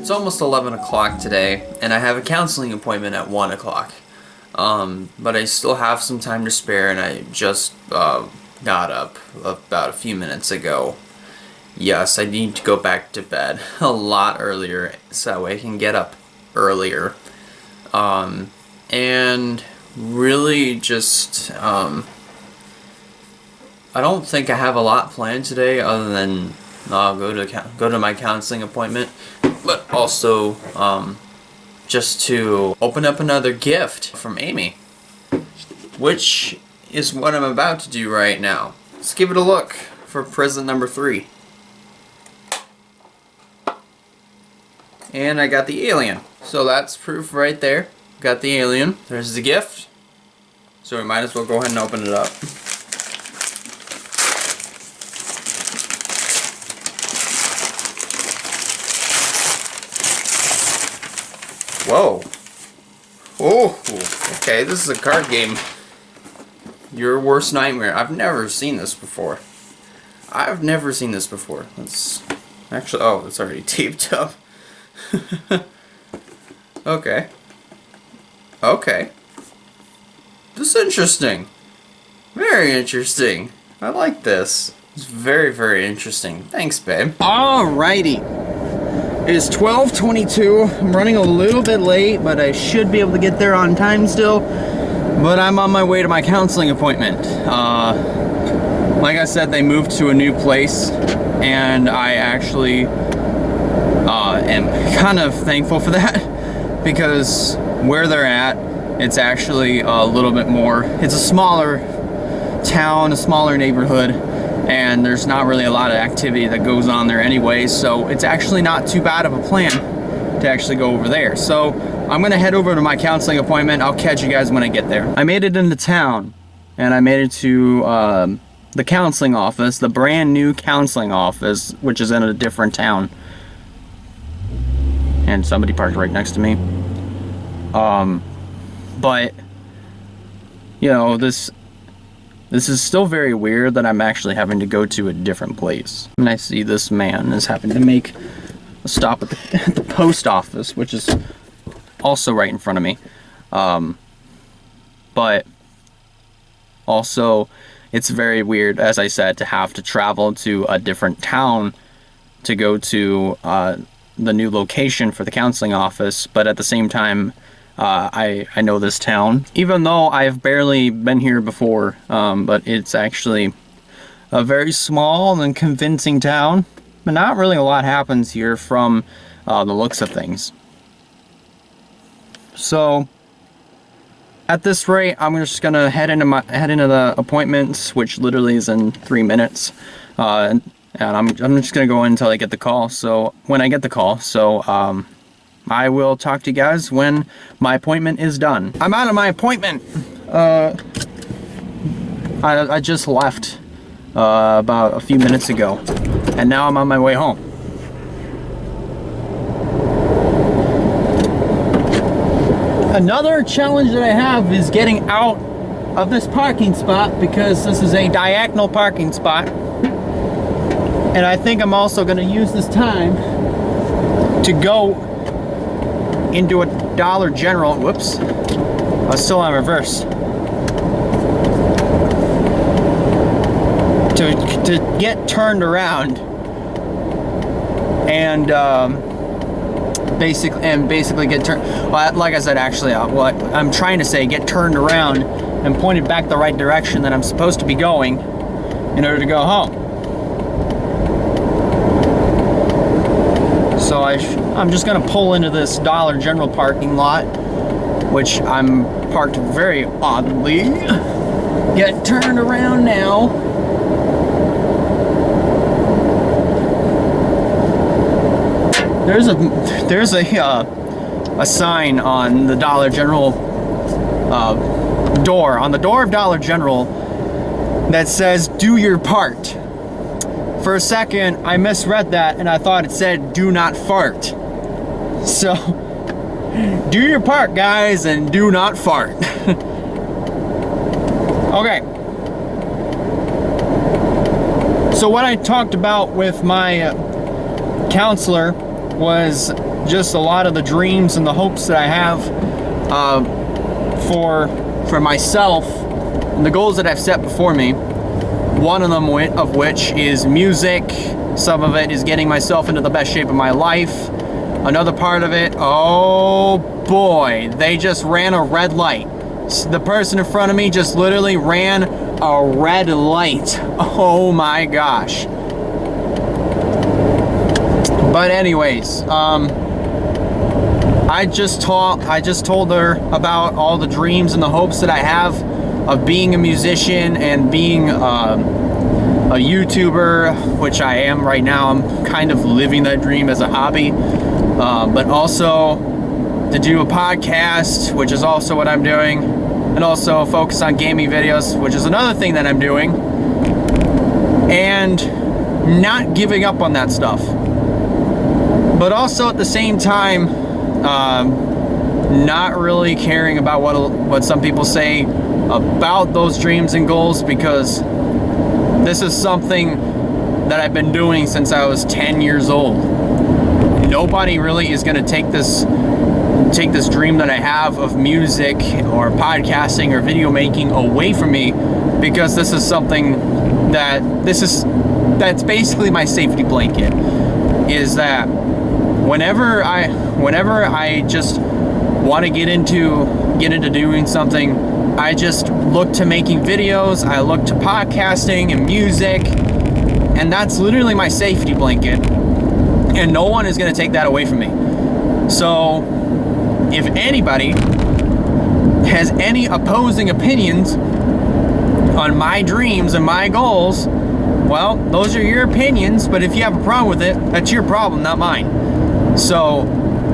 It's almost 11 o'clock today, and I have a counseling appointment at 1 o'clock. But I still have some time to spare, and I just got up about a few minutes ago. Yes, I need to go back to bed a lot earlier, so that way I can get up earlier. And really just, I don't think I have a lot planned today other than go to my counseling appointment, but also just to open up another gift from Amy, which is what I'm about to do right now. Let's give it a look for present number 3. And I got the alien. So that's proof right there. Got the alien. There's the gift. So we might as well go ahead and open it up. Whoa. Oh, okay, this is a card game. Your worst nightmare. I've never seen this before. Let's actually, oh, it's already taped up. Okay. This is interesting. Very interesting. I like this. It's very, very interesting. Thanks, babe. Alrighty. It is 12:22. I'm running a little bit late, but I should be able to get there on time still. But I'm on my way to my counseling appointment. Like I said, they moved to a new place, and I actually am kind of thankful for that, because where they're at, it's actually a little bit more, it's a smaller town, a smaller neighborhood, and there's not really a lot of activity that goes on there anyway, so it's actually not too bad of a plan to actually go over there. So I'm gonna head over to my counseling appointment. I'll catch you guys when I get there. I made it into town, and I made it to the counseling office, the brand new counseling office, which is in a different town. And somebody parked right next to me. But you know, this is still very weird that I'm actually having to go to a different place. And I see this man is having to make a stop at the post office, which is also right in front of me. But also, it's very weird, as I said, to have to travel to a different town to go to the new location for the counseling office. But at the same time, I know this town, even though I've barely been here before, but it's actually a very small and convincing town, but not really a lot happens here from the looks of things. So at this rate, I'm just gonna head into the appointments, which literally is in 3 minutes, and I'm just gonna go in until I get the call. So when I get the call, I will talk to you guys when my appointment is done. I'm out of my appointment. I just left about a few minutes ago, and now I'm on my way home. Another challenge that I have is getting out of this parking spot, because this is a diagonal parking spot. And I think I'm also going to use this time to go into a Dollar General. Whoops, I was still on reverse. To get turned around and basically get turned. Well, like I said, actually, what I'm trying to say, get turned around and pointed back the right direction that I'm supposed to be going in order to go home. So I'm just gonna pull into this Dollar General parking lot, which I'm parked very oddly. Get turned around now. There's a sign on the Dollar General door, on the door of Dollar General, that says "Do your part." For a second, I misread that and I thought it said "Do not fart." So, do your part, guys, and do not fart. Okay. So what I talked about with my counselor was just a lot of the dreams and the hopes that I have for myself and the goals that I've set before me. One of them of which is music. Some of it is getting myself into the best shape of my life. Another part of it, oh boy, they just ran a red light. The person in front of me just literally ran a red light. Oh my gosh. But anyways, I just told her about all the dreams and the hopes that I have of being a musician and being a YouTuber, which I am right now. I'm kind of living that dream as a hobby, but also to do a podcast, which is also what I'm doing, and also focus on gaming videos, which is another thing that I'm doing, and not giving up on that stuff. But also at the same time, not really caring about what some people say about those dreams and goals, because this is something that I've been doing since I was 10 years old. Nobody really is going to take this dream that I have of music or podcasting or video making away from me, because this is something that's basically my safety blanket. Is that whenever I just want to get into doing something, I just look to making videos, I look to podcasting and music, and that's literally my safety blanket, and no one is going to take that away from me. So if anybody has any opposing opinions on my dreams and my goals, well, those are your opinions, but if you have a problem with it, that's your problem, not mine. So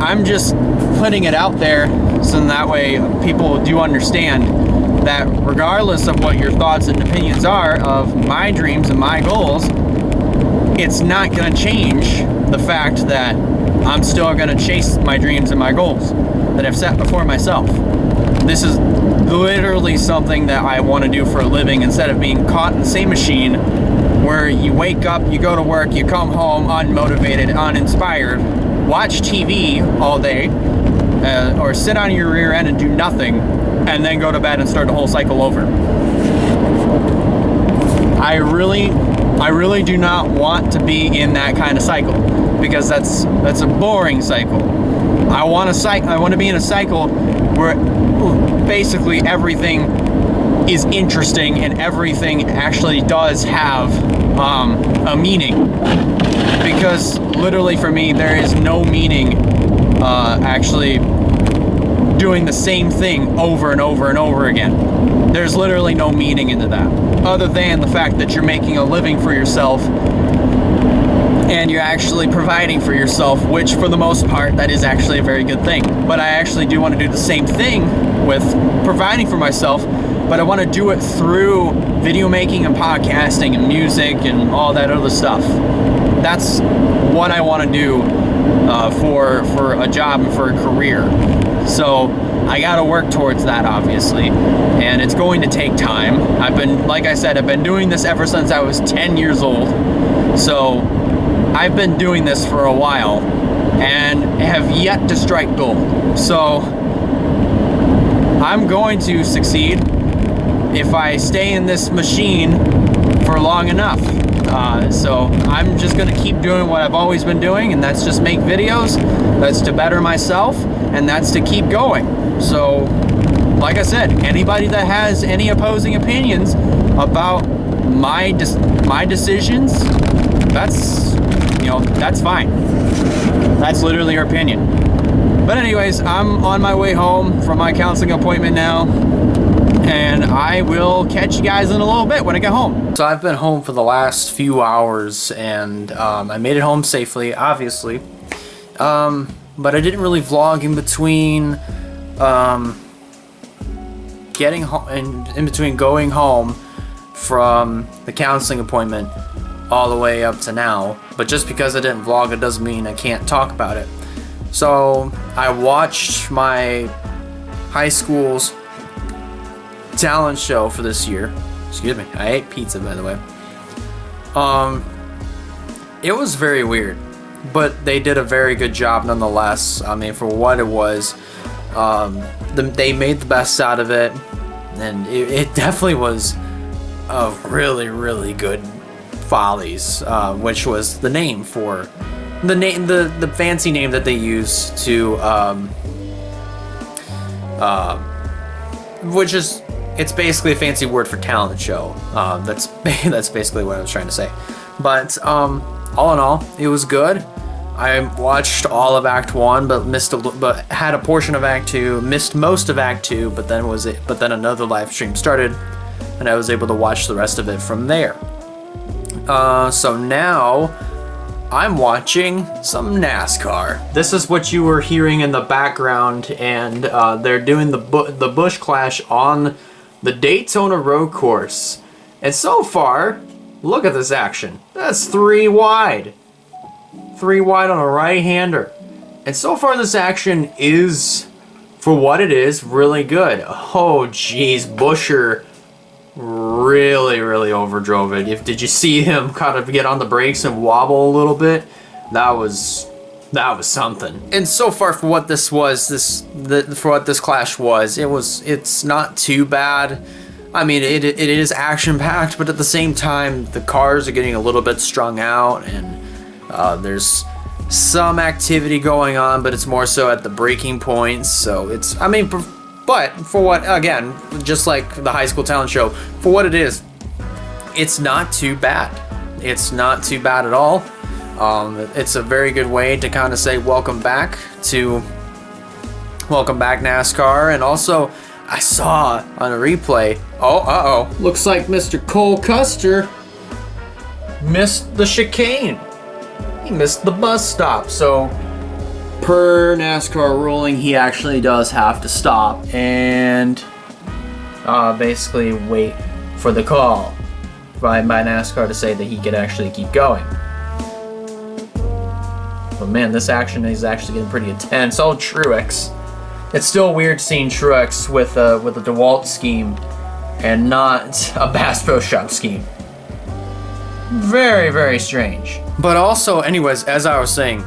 I'm just putting it out there so that way people do understand that regardless of what your thoughts and opinions are of my dreams and my goals, it's not going to change the fact that I'm still going to chase my dreams and my goals that I've set before myself. This is literally something that I want to do for a living, instead of being caught in the same machine where you wake up, you go to work, you come home unmotivated, uninspired, watch TV all day, or sit on your rear end and do nothing, and then go to bed and start the whole cycle over. I really do not want to be in that kind of cycle, because that's a boring cycle. I want to be in a cycle where basically everything is interesting and everything actually does have a meaning. Because literally for me, there is no meaning actually doing the same thing over and over and over again. There's literally no meaning into that, other than the fact that you're making a living for yourself and you're actually providing for yourself, which for the most part, that is actually a very good thing. But I actually do want to do the same thing with providing for myself, but I want to do it through video making and podcasting and music and all that other stuff. That's what I want to do for a job and for a career. So I got to work towards that, obviously, and it's going to take time. Like I said, I've been doing this ever since I was 10 years old. So I've been doing this for a while and have yet to strike gold. So I'm going to succeed if I stay in this machine for long enough. So I'm just going to keep doing what I've always been doing, and that's just make videos. That's to better myself, and that's to keep going. So, like I said, anybody that has any opposing opinions about my decisions, that's fine. That's literally your opinion. But anyways, I'm on my way home from my counseling appointment now, and I will catch you guys in a little bit when I get home. So I've been home for the last few hours, and I made it home safely, obviously. But I didn't really vlog in between getting home and in between going home from the counseling appointment all the way up to now. But just because I didn't vlog, it doesn't mean I can't talk about it. So I watched my high school's talent show for this year. Excuse me, I ate pizza, by the way. It was very weird. but they did a very good job nonetheless. I mean, for what it was, they made the best out of it, and it definitely was a really, really good Follies, which was the name for the fancy name that they use to which is, it's basically a fancy word for talent show. That's basically what I was trying to say. But all in all, it was good. I watched all of Act 1, but had a portion of Act 2, missed most of Act 2, but then another live stream started, and I was able to watch the rest of it from there. So now I'm watching some NASCAR. This is what you were hearing in the background, and they're doing the Busch Clash on the Daytona Road Course. And so far, look at this action. That's 3 wide. 3 wide on a right-hander. And so far this action is, for what it is, really good. Oh geez, Buescher really overdrove it. Did you see him kind of get on the brakes and wobble a little bit? That was something. And so far for what this was, for what this clash was, it's not too bad. I mean, it is action packed, but at the same time, the cars are getting a little bit strung out, and there's some activity going on, but it's more so at the braking points. So it's, I mean, but for what, again, just like the high school talent show, for what it is, it's not too bad. It's not too bad at all. It's a very good way to kind of say welcome back NASCAR. And also, I saw on a replay, looks like Mr. Cole Custer missed the chicane. He missed the bus stop. So per NASCAR ruling, he actually does have to stop and basically wait for the call by NASCAR to say that he could actually keep going. But man, this action is actually getting pretty intense. Oh, Truex. It's still weird seeing Truex with a DeWalt scheme and not a Bass Pro Shop scheme. Very, very strange. But also, anyways, as I was saying,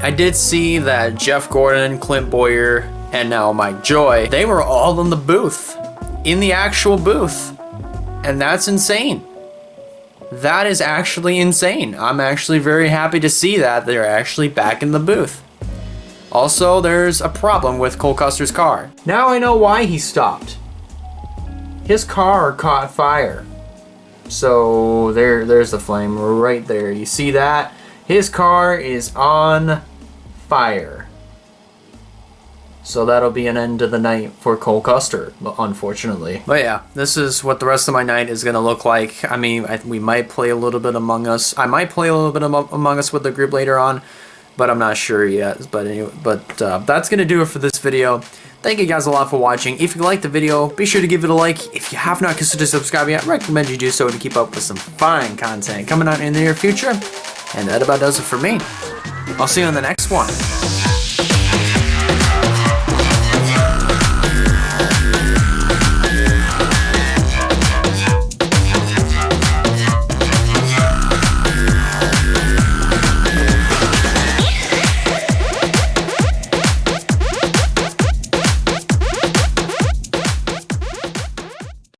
I did see that Jeff Gordon, Clint Boyer, and now Mike Joy, they were all in the booth, in the actual booth. And that's insane. That is actually insane. I'm actually very happy to see that they're actually back in the booth. Also, there's a problem with Cole Custer's car. Now I know why he stopped. His car caught fire. So there's the flame right there. You see that? His car is on fire. So that'll be an end to the night for Cole Custer, unfortunately. But yeah, this is what the rest of my night is going to look like. I mean, we might play a little bit Among Us. I might play a little bit Among Us with the group later on, but I'm not sure yet. But anyway, that's going to do it for this video. Thank you guys a lot for watching. If you liked the video, be sure to give it a like. If you have not considered subscribing yet, I recommend you do so to keep up with some fine content coming out in the near future. And that about does it for me. I'll see you on the next one.